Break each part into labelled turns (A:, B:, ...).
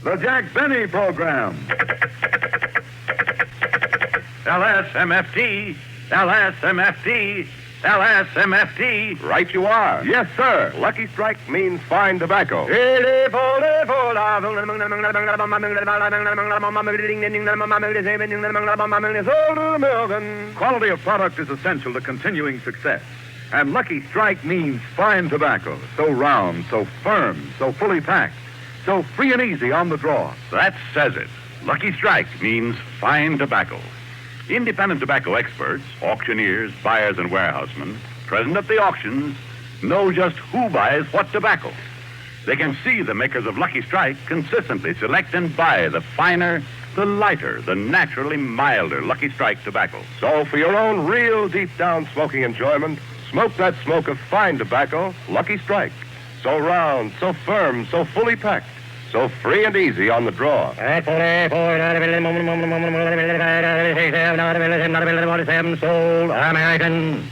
A: The Jack Benny Program.
B: LSMFT, LSMFT, LSMFT.
A: Right you are.
C: Yes, sir. Lucky Strike means fine tobacco.
A: Quality of product is essential to continuing success. And Lucky Strike means fine tobacco. So round, so firm, so fully packed, so free and easy on the draw.
B: That says it. Lucky Strike means fine tobacco. Independent tobacco experts, auctioneers, buyers, and warehousemen present at the auctions know just who buys what tobacco. They can see the makers of Lucky Strike consistently select and buy the finer, the lighter, the naturally milder Lucky Strike tobacco.
C: So for your own real deep-down smoking enjoyment, smoke that smoke of fine tobacco, Lucky Strike. So round, so firm, so fully packed, so free and easy on the draw.
D: Sold American.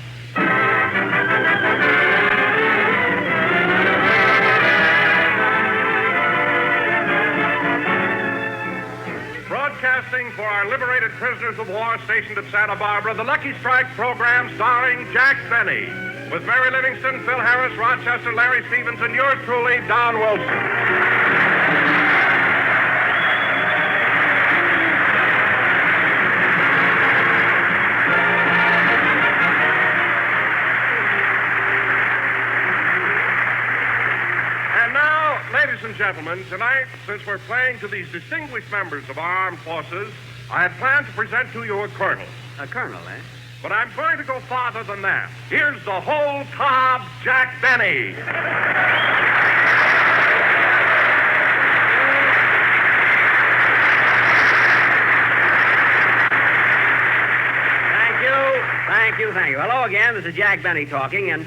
E: Broadcasting for our liberated prisoners of war stationed at Santa Barbara, the Lucky Strike program starring Jack Benny, with Mary Livingston, Phil Harris, Rochester, Larry Stevens, and yours truly, Don Wilson. Ladies and gentlemen, tonight, since we're playing to these distinguished members of our armed forces, I had planned to present to you a colonel.
F: A colonel, eh?
E: But I'm going to go farther than that. Here's the whole cob, Jack Benny.
F: Thank you. Hello again. This is Jack Benny talking, and,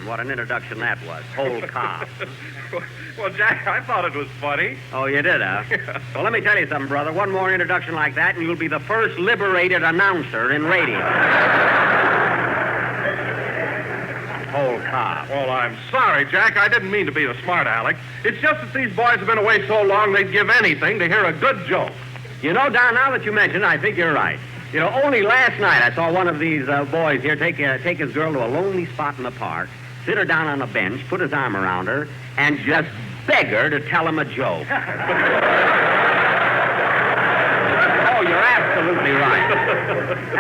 F: what an introduction that was. Whole cob.
E: Well, Jack, I thought it was funny.
F: Oh, you did, huh?
E: Yeah.
F: Well, let me tell you something, brother. One more introduction like that, and you'll be the first liberated announcer in radio. Whole cob.
E: Well, I'm sorry, Jack. I didn't mean to be a smart aleck. It's just that these boys have been away so long they'd give anything to hear a good joke.
F: You know, Don, now that you mention it, I think you're right. You know, only last night I saw one of these boys here take his girl to a lonely spot in the park, sit her down on a bench, put his arm around her, and just beg her to tell him a joke. Oh, you're absolutely right.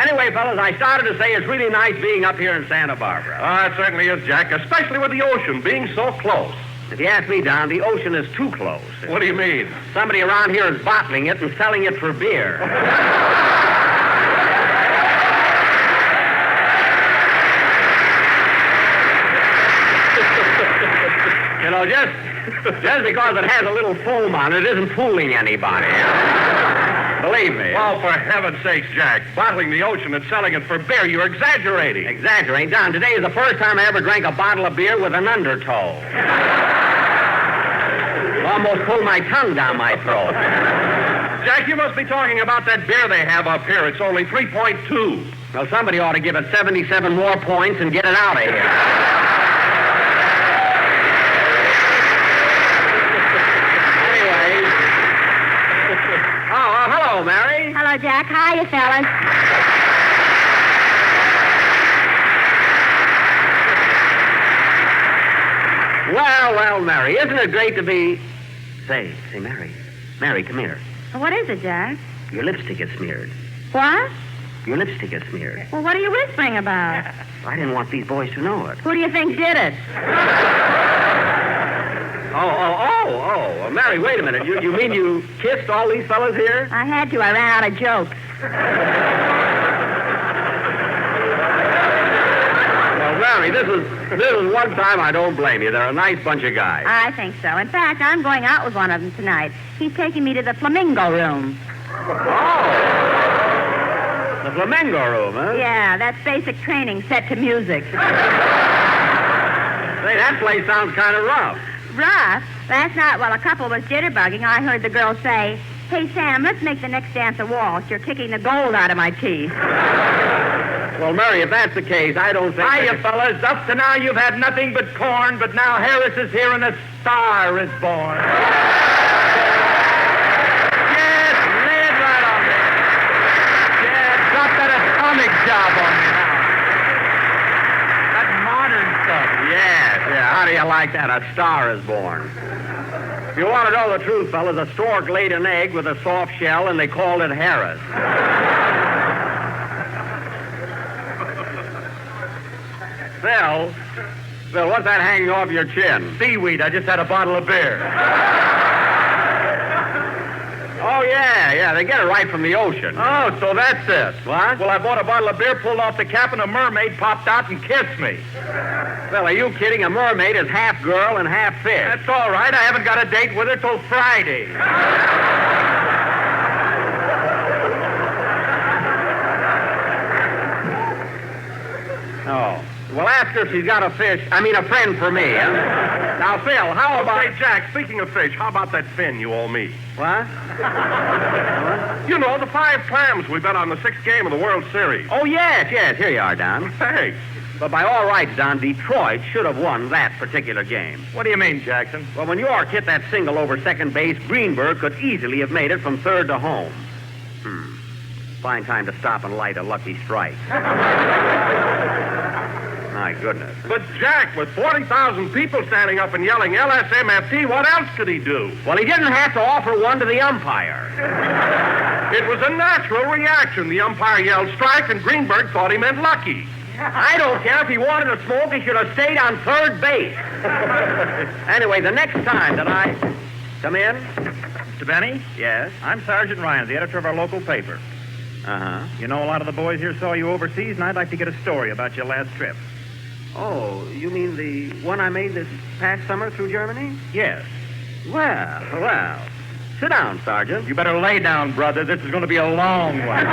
F: Anyway, fellas, I started to say it's really nice being up here in Santa Barbara.
E: It certainly is, Jack, especially with the ocean being so close.
F: If you ask me, Don, the ocean is too close.
E: What do you mean?
F: Somebody around here is bottling it and selling it for beer. You know, just because it has a little foam on it isn't fooling anybody. Believe me.
E: Oh, for heaven's sakes, Jack. Bottling the ocean and selling it for beer, you're exaggerating.
F: Exaggerate? Don, today is the first time I ever drank a bottle of beer with an undertow. Almost pulled my tongue down my throat.
E: Jack, you must be talking about that beer they have up here. It's only 3.2.
F: Well, somebody ought to give it 77 more points and get it out of here. Hello, Mary.
G: Hello, Jack. Hiya, fellas.
F: Well, Mary, isn't it great to be... Say, Mary. Mary, come here.
G: What is it, Jack?
F: Your lipstick is smeared.
G: What?
F: Your lipstick is smeared.
G: Well, what are you whispering about?
F: I didn't want these boys to know it.
G: Who do you think did it?
F: Oh, Mary, wait a minute. You mean you kissed all these fellas here?
G: I had to. I ran out of jokes.
F: Well, Mary, this is one time I don't blame you. They're a nice bunch of guys.
G: I think so. In fact, I'm going out with one of them tonight. He's taking me to the Flamingo Room.
F: Oh. The Flamingo Room, huh?
G: Yeah, that's basic training set to music.
F: Say, that place sounds kind of rough.
G: Rough? Last night, while a couple was jitterbugging, I heard the girl say, "Hey, Sam, let's make the next dance a waltz. You're kicking the gold out of my teeth."
F: Well, Mary, if that's the case, I don't think...
E: Hiya, fellas. Up to now, you've had nothing but corn, but now Harris is here and a star is born.
F: like that, a star is born. If you want to know the truth, fellas, a stork laid an egg with a soft shell, and they called it Harris. Phil, what's that hanging off your chin?
A: Seaweed. I just had a bottle of beer.
F: Oh, yeah, they get it right from the ocean.
A: Oh, so that's it.
F: What?
A: Well, I bought a bottle of beer, pulled off the cap, and a mermaid popped out and kissed me.
F: Phil, are you kidding? A mermaid is half girl and half fish.
A: That's all right. I haven't got a date with her till Friday.
F: Oh. Well, ask her if she's got a friend for me. Huh? Now, Phil, how about...
C: Say, Jack, speaking of fish, how about that fin you owe me?
F: What?
C: You know, the 5 clams we bet on the 6th game of the World Series.
F: Oh, yes. Here you are, Don.
C: Thanks.
F: But by all rights, Don, Detroit should have won that particular game.
A: What do you mean, Jackson?
F: Well, when York hit that single over second base, Greenberg could easily have made it from third to home. Fine time to stop and light a lucky strike. My goodness.
C: But, Jack, with 40,000 people standing up and yelling LSMFT, what else could he do?
F: Well, he didn't have to offer one to the umpire.
C: It was a natural reaction. The umpire yelled strike, and Greenberg thought he meant lucky.
F: I don't care if he wanted to smoke, he should have stayed on third base. Anyway, the next time that I... Come in?
D: Mr. Benny?
F: Yes?
D: I'm Sergeant Ryan, the editor of our local paper.
F: Uh-huh.
D: You know, a lot of the boys here saw you overseas, and I'd like to get a story about your last trip.
F: Oh, you mean the one I made this past summer through Germany?
D: Yes.
F: Well. Sit down, Sergeant.
A: You better lay down, brother. This is going to be a long one.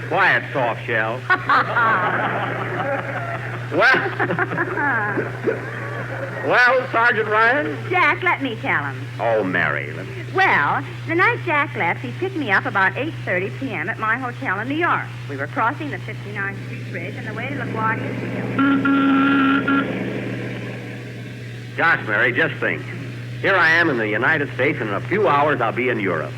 F: Quiet, soft shell. Well, Sergeant Ryan?
G: Jack, let me tell him.
F: Oh, Mary.
G: Well, the night Jack left, he picked me up about 8:30 p.m. at my hotel in New York. We were crossing the 59th Street Bridge on the way to LaGuardia Field.
F: Gosh, Mary, just think. Here I am in the United States, and in a few hours I'll be in Europe.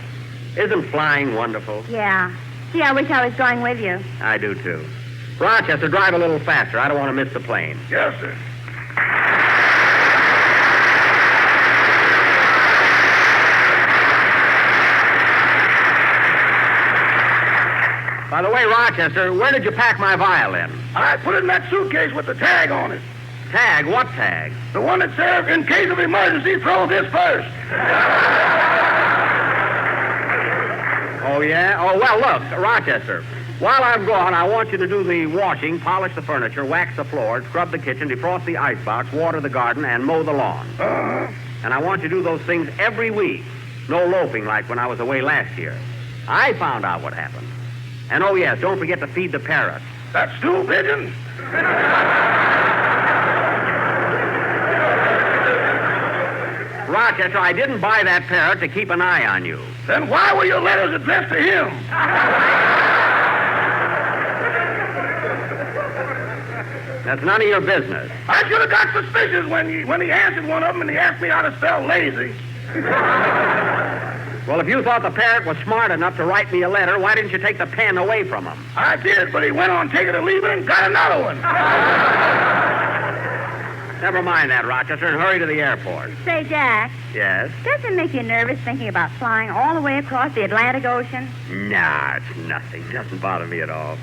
F: Isn't flying wonderful?
G: Yeah. Gee, I wish I was going with you.
F: I do, too. Rochester, drive a little faster. I don't want to miss the plane.
C: Yes, sir.
F: By the way, Rochester, where did you pack my violin?
C: I put it in that suitcase with the tag on it.
F: Tag? What tag?
C: The one that says, in case of emergency, throw this first.
F: Oh, yeah? Oh, well, look, Rochester, while I'm gone, I want you to do the washing, polish the furniture, wax the floor, scrub the kitchen, defrost the icebox, water the garden, and mow the lawn. And I want you to do those things every week. No loafing like when I was away last year. I found out what happened. And, oh, yes, don't forget to feed the parrots.
C: That's stool pigeon.
F: Rochester, I didn't buy that parrot to keep an eye on you.
C: Then why were your letters addressed to him?
F: That's none of your business.
C: I should have got suspicious when he answered one of them and he asked me how to spell lazy.
F: Well, if you thought the parrot was smart enough to write me a letter, why didn't you take the pen away from him?
C: I did, but he went on take it or leave it and got another one.
F: Never mind that, Rochester, and hurry to the airport.
G: Say, Jack,
F: Yes?
G: does it make you nervous thinking about flying all the way across the Atlantic Ocean?
F: Nah, it's nothing. Doesn't bother me at all.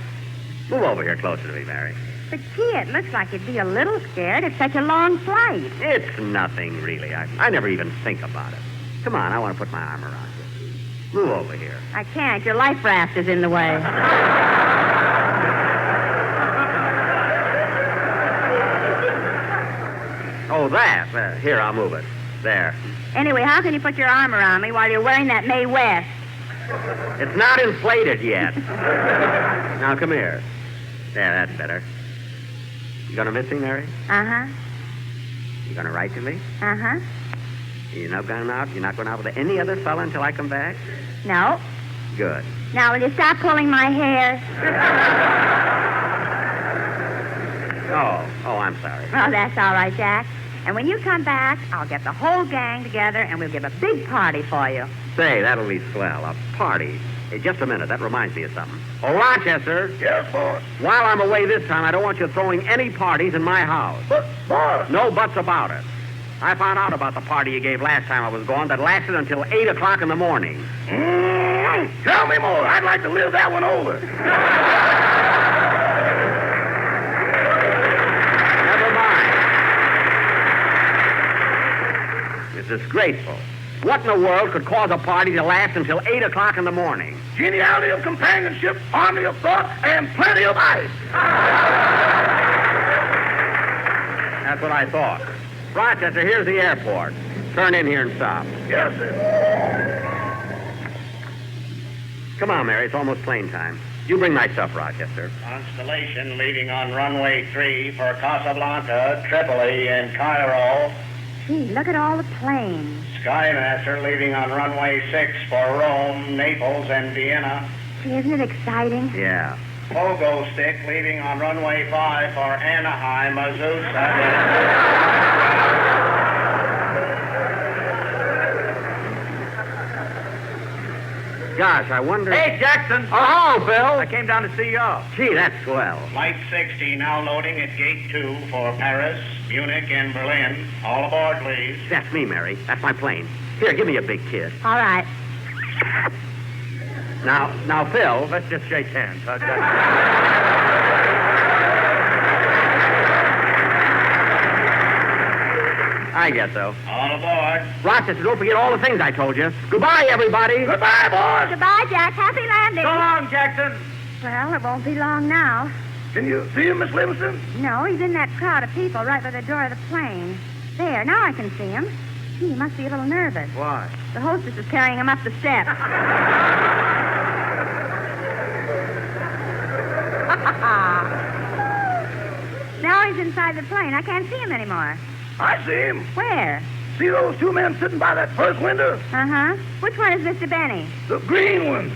F: Move over here closer to me, Mary.
G: But, gee, it looks like you'd be a little scared. It's such a long flight.
F: It's nothing, really. I never even think about it. Come on, I want to put my arm around you. Move over here.
G: I can't. Your life raft is in the way.
F: Oh, that. Here, I'll move it. There.
G: Anyway, how can you put your arm around me while you're wearing that Mae West?
F: It's not inflated yet. Now, come here. There, that's better. You gonna miss me, Mary?
G: Uh-huh.
F: You gonna write to me?
G: Uh-huh.
F: You're not going out with any other fella until I come back?
G: No.
F: Good.
G: Now, will you stop pulling my hair?
F: Oh, I'm sorry.
G: Oh, that's all right, Jack. And when you come back, I'll get the whole gang together and we'll give a big party for you.
F: Say, that'll be swell. A party. Hey, just a minute. That reminds me of something. Oh, Rochester.
C: Yes, boss.
F: While I'm away this time, I don't want you throwing any parties in my house.
C: But, boss.
F: No buts about it. I found out about the party you gave last time I was gone that lasted until 8 o'clock in the morning.
C: Tell me more. I'd like to live that one over.
F: Never mind. It's disgraceful. What in the world could cause a party to last until 8 o'clock in the morning?
C: Geniality of companionship, harmony of thought, and plenty of ice.
F: That's what I thought. Rochester, here's the airport. Turn in here and stop.
C: Yes, sir.
F: Come on, Mary. It's almost plane time. You bring my stuff, Rochester.
H: Constellation leaving on runway 3 for Casablanca, Tripoli, and Cairo.
G: Gee, look at all the planes.
H: Skymaster leaving on runway 6 for Rome, Naples, and Vienna.
G: Gee, isn't it exciting?
F: Yeah.
H: Pogo Stick leaving on runway 5 for Anaheim, Azusa.
F: Gosh, I wonder...
D: Hey, Jackson.
F: Oh, Phil.
D: I came down to see you off.
F: Gee, that's swell.
H: Flight 60 now loading at gate 2 for Paris, Munich, and Berlin. All aboard, please.
F: That's me, Mary. That's my plane. Here, give me a big kiss.
G: All right.
F: Now, Phil...
D: Let's just shake hands.
F: I guess so.
H: All aboard.
F: Rochester, don't forget all the things I told you. Goodbye, everybody.
C: Goodbye, boss.
G: Goodbye, Jack. Happy landing.
D: So long, Jackson.
G: Well, it won't be long now.
C: Can you see him, Miss Livingston?
G: No, he's in that crowd of people right by the door of the plane. There, now I can see him. Gee, he must be a little nervous.
D: Why?
G: The hostess is carrying him up the steps. Now he's inside the plane. I can't see him anymore.
C: I see him.
G: Where?
C: See those two men sitting by that first window?
G: Uh-huh. Which one is Mr. Benny?
C: The green ones.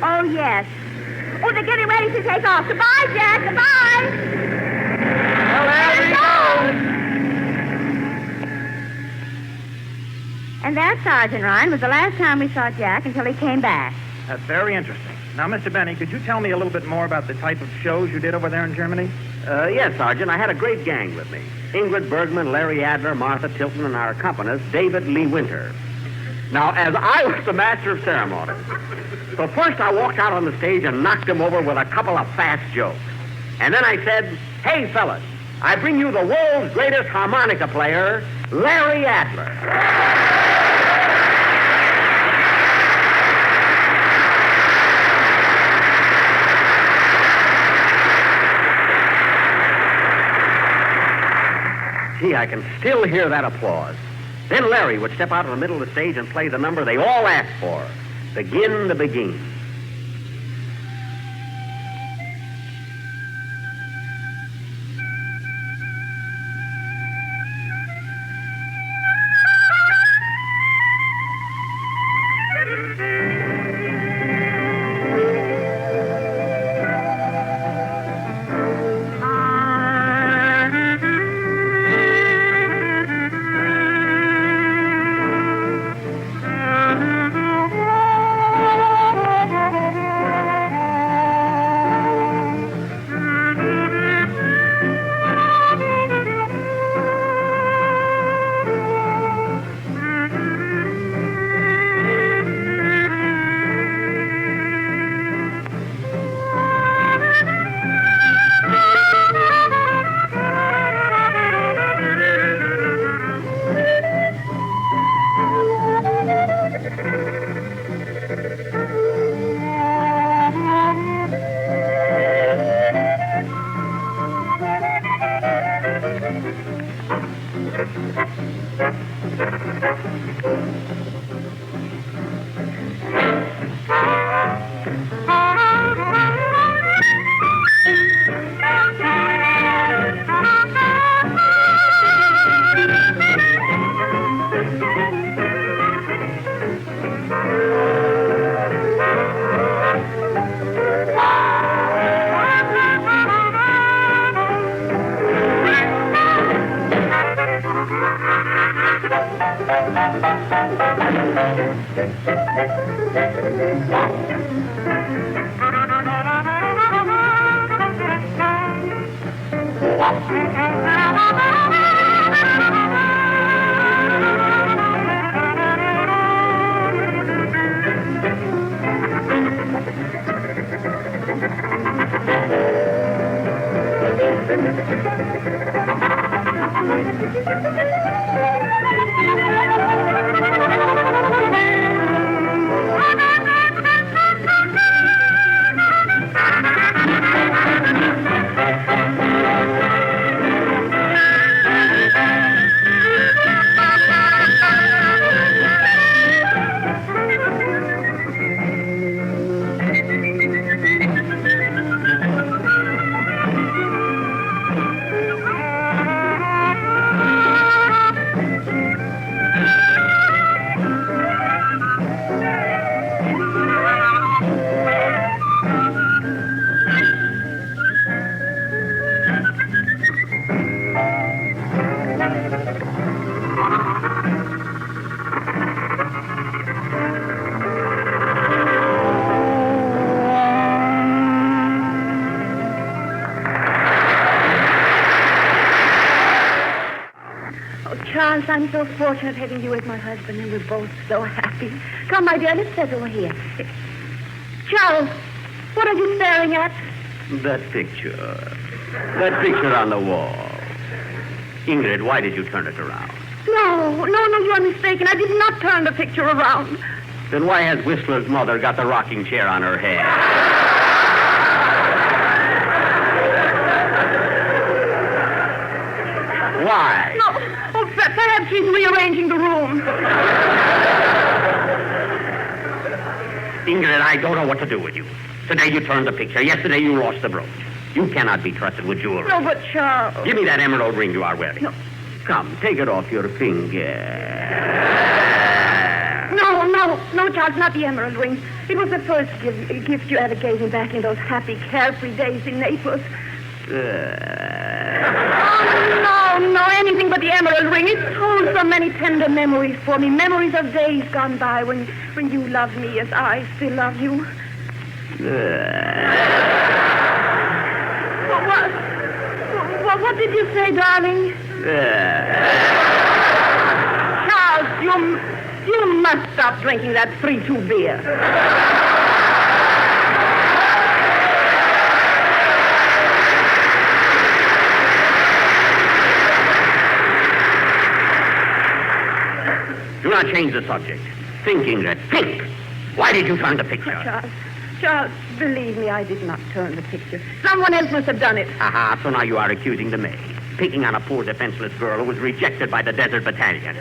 G: Oh, yes. Oh, they're getting ready to take off. Goodbye, Jack. Goodbye.
F: Well, there he goes.
G: And that, Sergeant Ryan, was the last time we saw Jack until he came back.
D: That's very interesting. Now, Mr. Benny, could you tell me a little bit more about the type of shows you did over there in Germany?
F: Yes, Sergeant. I had a great gang with me. Ingrid Bergman, Larry Adler, Martha Tilton, and our accompanist, David Lee Winter. Now, as I was the master of ceremonies, so first I walked out on the stage and knocked him over with a couple of fast jokes. And then I said, "Hey, fellas, I bring you the world's greatest harmonica player, Larry Adler." Gee, I can still hear that applause. Then Larry would step out in the middle of the stage and play the number they all asked for, Begin to Begin.
G: Charles, I'm so fortunate having you as my husband, and we're both so happy. Come, my dear, let's sit over here. Charles, what are you staring at?
F: That picture. That picture on the wall. Ingrid, why did you turn it around?
G: No, you are mistaken. I did not turn the picture around.
F: Then why has Whistler's mother got the rocking chair on her head? Why?
G: No. Oh, perhaps she's rearranging the room.
F: Ingrid, I don't know what to do with you. Today you turned the picture. Yesterday you lost the brooch. You cannot be trusted with jewelry.
G: No, but Charles...
F: Give me that emerald ring you are wearing.
G: No.
F: Come, take it off your finger.
G: No, Charles, not the emerald ring. It was the first gift you ever gave me back in those happy, carefree days in Naples. No, anything but the emerald ring. It holds so many tender memories for me. Memories of days gone by when you loved me as I still love you. What did you say, darling? Charles, you must stop drinking that 3-2 beer.
F: Do not change the subject. Think, Ingrid. Think. Why did you turn the picture?
G: Charles, believe me, I did not turn the picture. Someone else must have done it.
F: Aha, so now you are accusing the maid. Picking on a poor defenseless girl who was rejected by the Desert Battalion.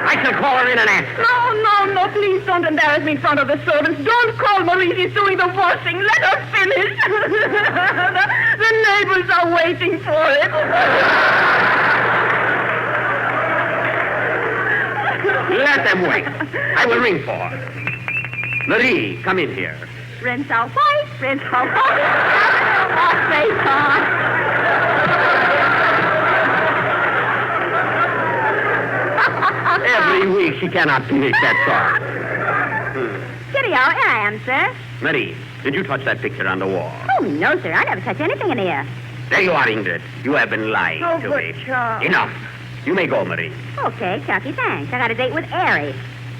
F: I shall call her in and ask her.
G: No, please don't embarrass me in front of the servants. Don't call Marie. She's doing the washing. Let her finish. The neighbors are waiting for it.
F: Let them wait. I will ring for her. Marie, come in here.
G: Rinse our white, rinse our white. Off face on.
F: Every week she cannot finish that song.
G: Kitty, here I am, sir.
F: Marie, did you touch that picture on the wall?
G: Oh, no, sir. I never touched anything in here.
F: There you are, Ingrid. You have been lying to me.
G: Charles.
F: Enough. You may go, Marie.
G: Okay, Chucky, thanks. I got a date with Harry.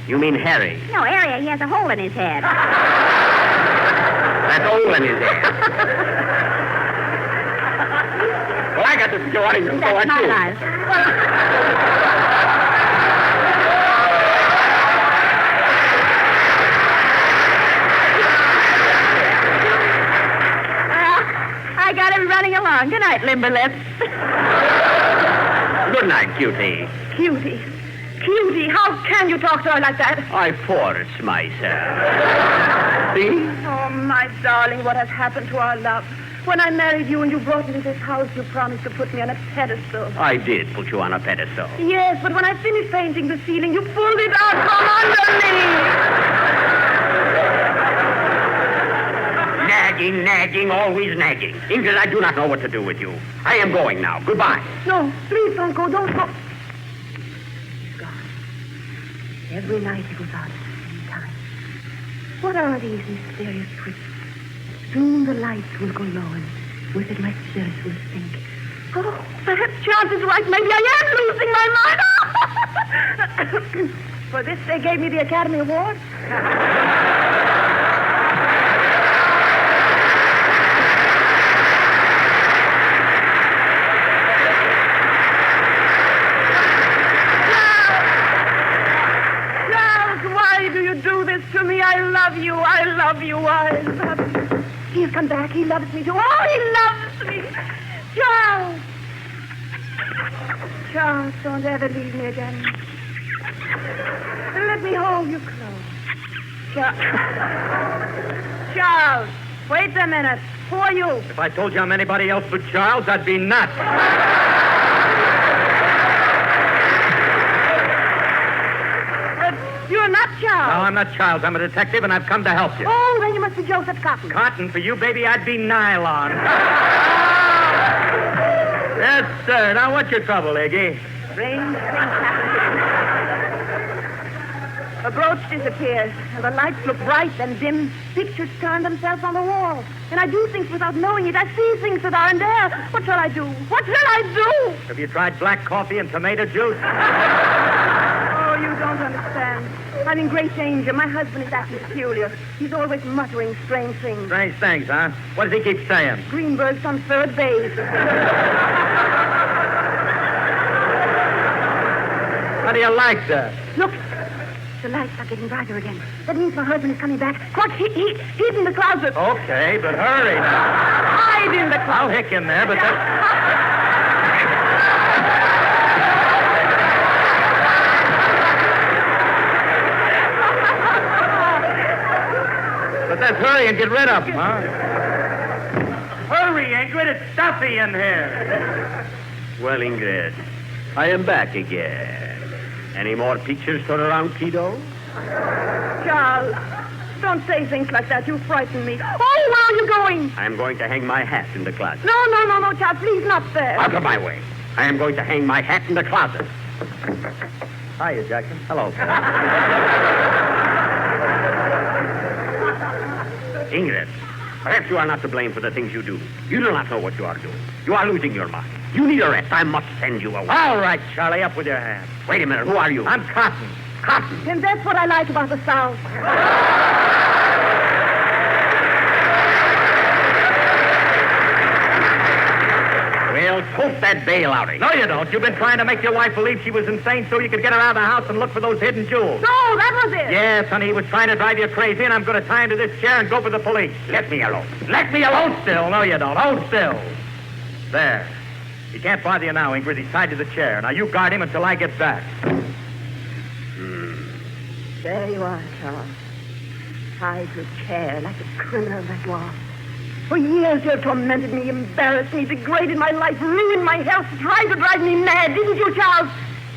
F: You mean Harry?
G: No, Harry, he has a hole in his head.
F: That hole in his head. Well, I got to figure out him.
G: That's my life. I got him running along. Good night, Limberlips.
F: Good night, cutie.
G: Cutie, how can you talk to her like that?
F: I force myself. See?
G: Oh, my darling, what has happened to our love? When I married you and you brought me to this house, you promised to put me on a pedestal.
F: I did put you on a pedestal.
G: Yes, but when I finished painting the ceiling, you pulled it out from under me.
F: nagging, always nagging. Ingrid, I do not know what to do with you. I am going now. Goodbye.
G: No, please don't go. Don't go. God. Every night he goes out at the same time. What are these mysterious twists? Soon the lights will go low, and with it my spirits will sink. Oh, perhaps Charles is right. Maybe I am losing my mind. For this, they gave me the Academy Award. Charles, why do you do this to me? I love you. I love you. I love you. He's come back. He loves me too. Oh, he loves me. Charles! Charles, don't ever leave me again. Let me hold you close. Charles, wait a minute. Who are you?
D: If I told you I'm anybody else but Charles, I'd be nuts.
G: But you're not Charles.
D: No, I'm not Charles. I'm a detective, and I've come to help you.
G: Oh, then you must be Joseph Cotton.
D: Cotton for you, baby, I'd be nylon. Yes, sir. Now, what's your trouble, Iggy?
G: Strange things happen. A brooch disappears, and the lights look bright and dim. Pictures turn themselves on the wall. And I do things without knowing it. I see things that aren't there. What shall I do? What shall I do?
D: Have you tried black coffee and tomato juice?
G: Oh, you don't understand. I'm in great danger. My husband is acting peculiar. He's always muttering strange things.
D: Strange things, huh? What does he keep saying?
G: Greenberg's on third base.
D: How do you like that?
G: Look, the lights are getting brighter again. That means my husband is coming back. Quick, he's in the closet.
D: Okay, but hurry now.
G: Hide in the closet.
D: I'll hick him there, but let's hurry and get rid of him, huh? Hurry, Ingrid. It's stuffy in here.
F: Well, Ingrid, I am back again. Any more pictures for around, kiddo?
G: Charles, don't say things like that. You frighten me. Oh, where are you going?
F: I am going to hang my hat in the closet.
G: No, Charles. Please, not there.
F: Out of my way. I am going to hang my hat in the closet.
D: Hiya, Jackson.
F: Hello. Ingrid, perhaps you are not to blame for the things you do. You do not know what you are doing. You are losing your mind. You need a rest. I must send you away.
D: All right, Charlie, up with your hand.
F: Wait a minute. Who are you?
D: I'm Cotton.
F: Cotton.
G: And that's what I like about the South.
F: Well, poke that bail out of you.
D: No, you don't. You've been trying to make your wife believe she was insane so you could get her out of the house and look for those hidden jewels.
G: No, that was it.
D: Yes, honey, he was trying to drive you crazy, and I'm going to tie him to this chair and go for the police.
F: Let me alone. Let me alone.
D: Still, no, you don't. Hold still. There. He can't bother you now, Ingrid. He's tied to the chair. Now, you guard him until I get back.
G: There you are, Charles. Tied to a chair like a criminal that you are. For years you have tormented me, embarrassed me, degraded my life, ruined my health, tried to drive me mad. Didn't you, Charles?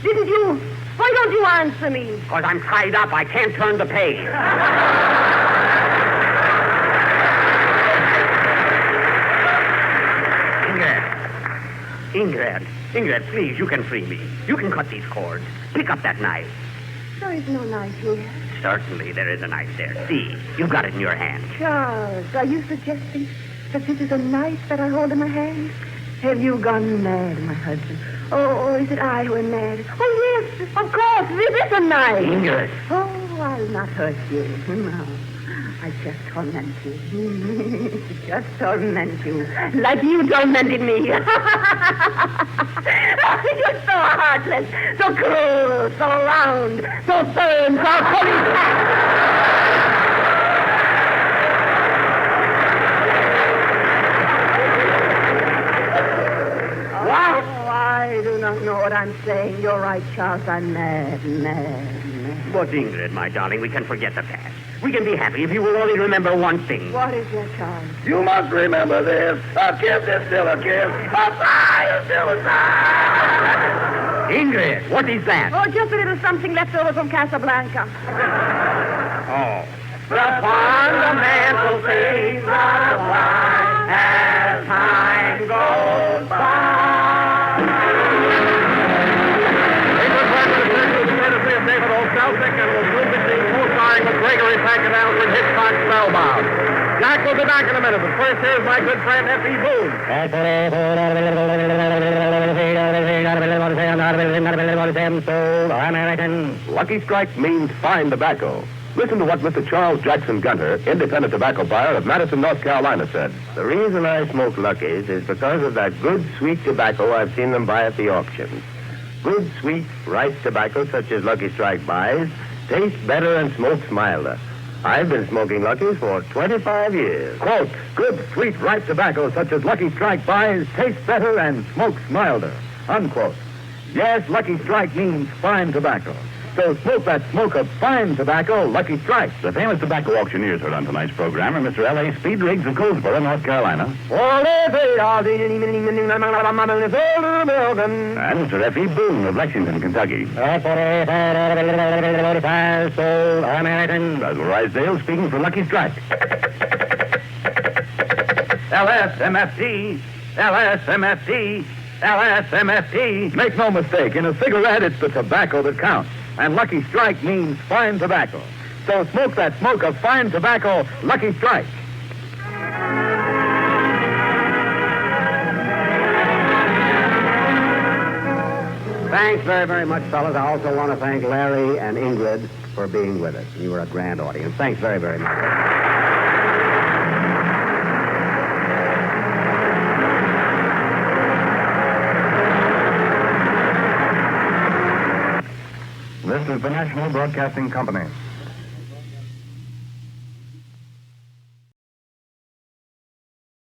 G: Didn't you? Why don't you answer me?
F: Because I'm tied up. I can't turn the page. Ingrid, please, you can free me. You can cut these cords. Pick up that knife.
G: There is no knife here.
F: Certainly there is a knife there. See, you've got it in your hand.
G: Charles, are you suggesting that this is a knife that I hold in my hand? Have you gone mad, my husband? Oh, is it I who am mad? Oh, yes, of course, this is a knife.
F: Ingrid.
G: Oh, I'll not hurt you. No, I just torment you. Just torment you. Like you tormented me. You're so heartless, so cruel, so round, so firm, so police.
F: What?
G: Oh, I do not know what I'm saying. You're right, Charles. I'm mad.
F: But Ingrid, my darling, we can forget the past. We can be happy if you will only remember one thing.
G: What is that, Charles?
C: You must remember this. A kiss is still a kiss. A sigh is still a sigh.
F: Ingrid, what is that?
G: Oh, just a little something left over from Casablanca.
F: Oh. The fundamental things apply as time goes by.
E: Courtesy of David O. Selznick, and will soon be seen co-starring with Gregory Peck and Alfred Hitchcock Spellbound. Jack will be back in a minute, but first here's my good friend F.E. Boone.
C: Lucky Strike means fine tobacco. Listen to what Mr. Charles Jackson Gunter, independent tobacco buyer of Madison, North Carolina, said.
I: The reason I smoke Lucky's is because of that good, sweet tobacco I've seen them buy at the auctions. Good, sweet, ripe tobacco such as Lucky Strike buys tastes better and smokes milder. I've been smoking Lucky's for 25 years.
A: Quote, good, sweet, ripe tobacco such as Lucky Strike buys tastes better and smokes milder. Unquote. Yes, Lucky Strike means fine tobacco. So smoke that smoke of fine tobacco, Lucky Strike.
B: The famous tobacco auctioneers heard on tonight's program are Mr. L.A. Speed Riggs of Goldsboro, North Carolina, and Mr. F.E. Boone of Lexington, Kentucky. Basil Rysdale speaking for Lucky Strike.
A: LSMFT, LSMFT, LSMFT. Make no mistake, in a cigarette, it's the tobacco that counts. And Lucky Strike means fine tobacco. So smoke that smoke of fine tobacco, Lucky Strike.
F: Thanks very, very much, fellas. I also want to thank Larry and Ingrid for being with us. You were a grand audience. Thanks very, very much.
A: This is the National Broadcasting Company.